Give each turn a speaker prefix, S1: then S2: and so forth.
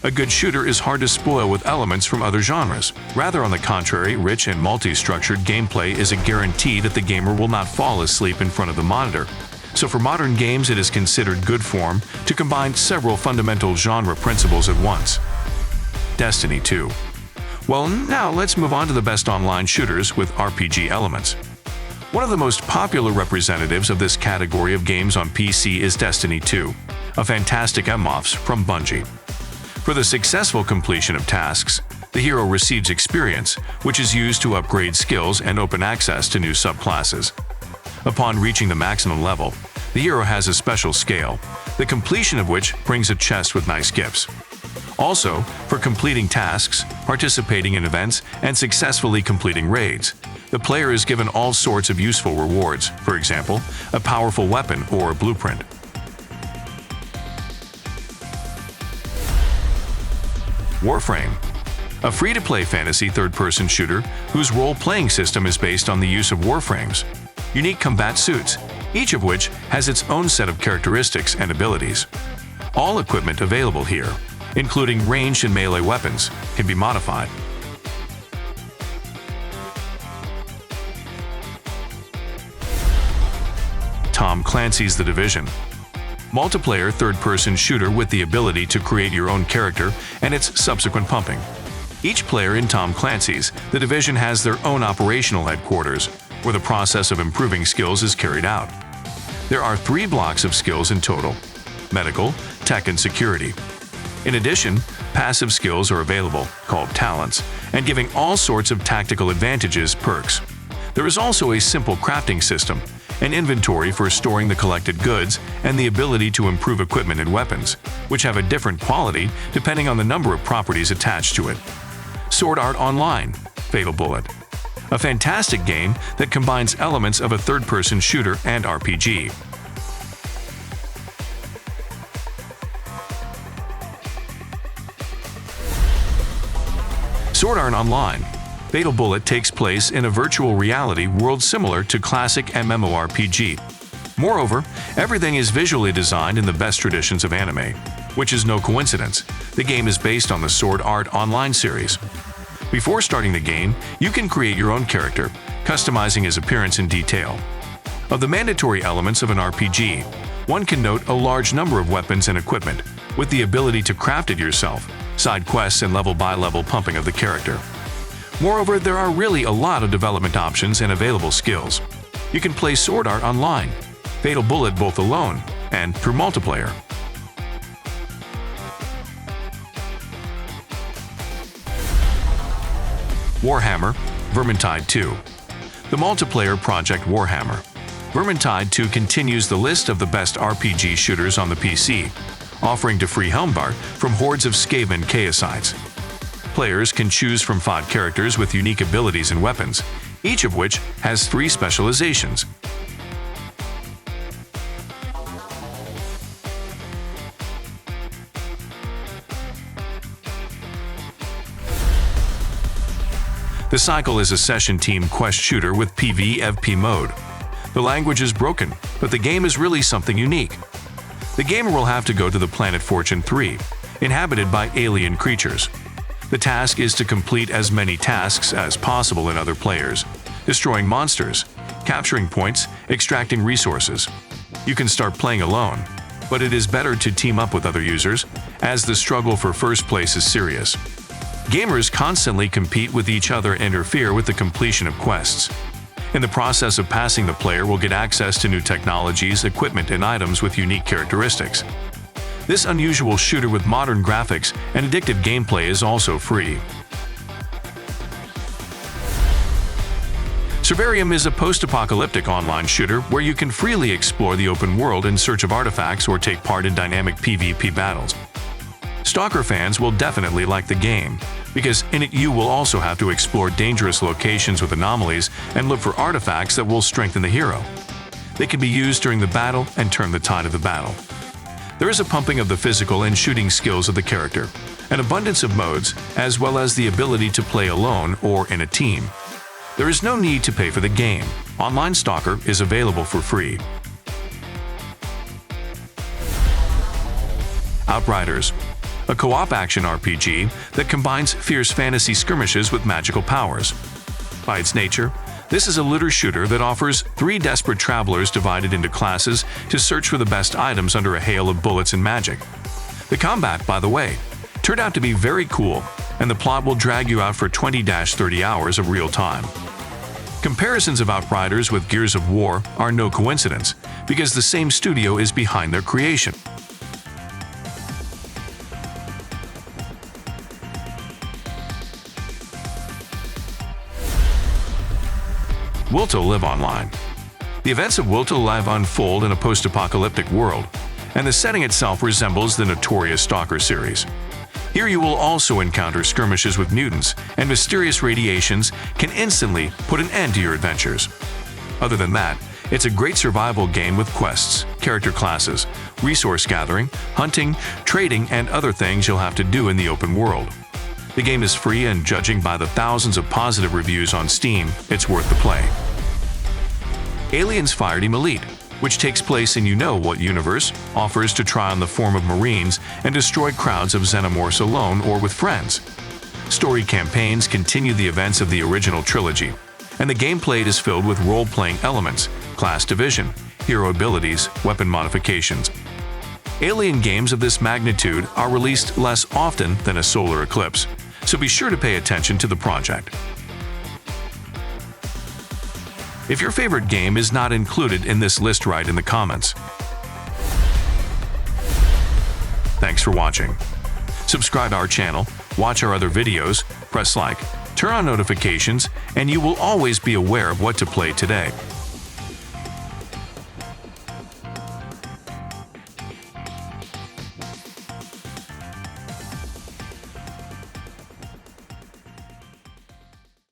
S1: A good shooter is hard to spoil with elements from other genres. Rather, on the contrary, rich and multi-structured gameplay is a guarantee that the gamer will not fall asleep in front of the monitor. So for modern games, it is considered good form to combine several fundamental genre principles at once. Destiny 2. Well, now let's move on to the best online shooters with RPG elements. One of the most popular representatives of this category of games on PC is Destiny 2, a fantastic MMORPG from Bungie. For the successful completion of tasks, the hero receives experience, which is used to upgrade skills and open access to new subclasses. Upon reaching the maximum level, the hero has a special scale, the completion of which brings a chest with nice gifts. Also, for completing tasks, participating in events, and successfully completing raids, the player is given all sorts of useful rewards, for example, a powerful weapon or a blueprint. Warframe, a free-to-play fantasy third-person shooter whose role-playing system is based on the use of warframes, unique combat suits, each of which has its own set of characteristics and abilities. All equipment available here, including ranged and melee weapons, can be modified. Tom Clancy's The Division. Multiplayer third-person shooter with the ability to create your own character and its subsequent pumping. Each player in Tom Clancy's The Division has their own operational headquarters, where the process of improving skills is carried out. There are 3 blocks of skills in total: medical, tech, and security. In addition, passive skills are available, called talents, and giving all sorts of tactical advantages, perks. There is also a simple crafting system, an inventory for storing the collected goods, and the ability to improve equipment and weapons, which have a different quality depending on the number of properties attached to it. Sword Art Online, Fatal Bullet. A fantastic game that combines elements of a third-person shooter and RPG. Sword Art Online. Fatal Bullet takes place in a virtual reality world similar to classic MMORPG. Moreover, everything is visually designed in the best traditions of anime, which is no coincidence. The game is based on the Sword Art Online series. Before starting the game, you can create your own character, customizing his appearance in detail. Of the mandatory elements of an RPG, one can note a large number of weapons and equipment, with the ability to craft it yourself, side quests, and level-by-level pumping of the character. Moreover, there are really a lot of development options and available skills. You can play Sword Art Online, Fatal Bullet both alone and through multiplayer. Warhammer, Vermintide 2. The multiplayer project Warhammer. Vermintide 2 continues the list of the best RPG shooters on the PC, offering to free Helmbar from hordes of Skaven Chaosites. Players can choose from 5 characters with unique abilities and weapons, each of which has 3 specializations. The Cycle is a session team quest shooter with PvP mode. The language is broken, but the game is really something unique. The gamer will have to go to the planet Fortune 3, inhabited by alien creatures. The task is to complete as many tasks as possible in other players, destroying monsters, capturing points, extracting resources. You can start playing alone, but it is better to team up with other users, as the struggle for first place is serious. Gamers constantly compete with each other and interfere with the completion of quests. In the process of passing, the player will get access to new technologies, equipment, and items with unique characteristics. This unusual shooter with modern graphics and addictive gameplay is also free. Survarium is a post-apocalyptic online shooter where you can freely explore the open world in search of artifacts or take part in dynamic PvP battles. Stalker fans will definitely like the game, because in it you will also have to explore dangerous locations with anomalies and look for artifacts that will strengthen the hero. They can be used during the battle and turn the tide of the battle. There is a pumping of the physical and shooting skills of the character, an abundance of modes, as well as the ability to play alone or in a team. There is no need to pay for the game. Online Stalker is available for free. Outriders. a co-op action RPG that combines fierce fantasy skirmishes with magical powers. By its nature, this is a looter shooter that offers 3 desperate travelers divided into classes to search for the best items under a hail of bullets and magic. The combat, by the way, turned out to be very cool, and the plot will drag you out for 20-30 hours of real time. Comparisons of Outriders with Gears of War are no coincidence, because the same studio is behind their creation. Will to Live Online. The events of Will to Live unfold in a post-apocalyptic world, and the setting itself resembles the notorious Stalker series. Here you will also encounter skirmishes with mutants, and mysterious radiations can instantly put an end to your adventures. Other than that, it's a great survival game with quests, character classes, resource gathering, hunting, trading, and other things you'll have to do in the open world. The game is free, and judging by the thousands of positive reviews on Steam, it's worth the play. Aliens Fireteam Elite, which takes place in you-know-what universe, offers to try on the form of Marines and destroy crowds of xenomorphs alone or with friends. Story campaigns continue the events of the original trilogy, and the gameplay is filled with role-playing elements, class division, hero abilities, weapon modifications. Alien games of this magnitude are released less often than a solar eclipse, so be sure to pay attention to the project. If your favorite game is not included in this list, write in the comments. Thanks for watching. Subscribe our channel, watch our other videos, press like, turn on notifications, and you will always be aware of what to play today.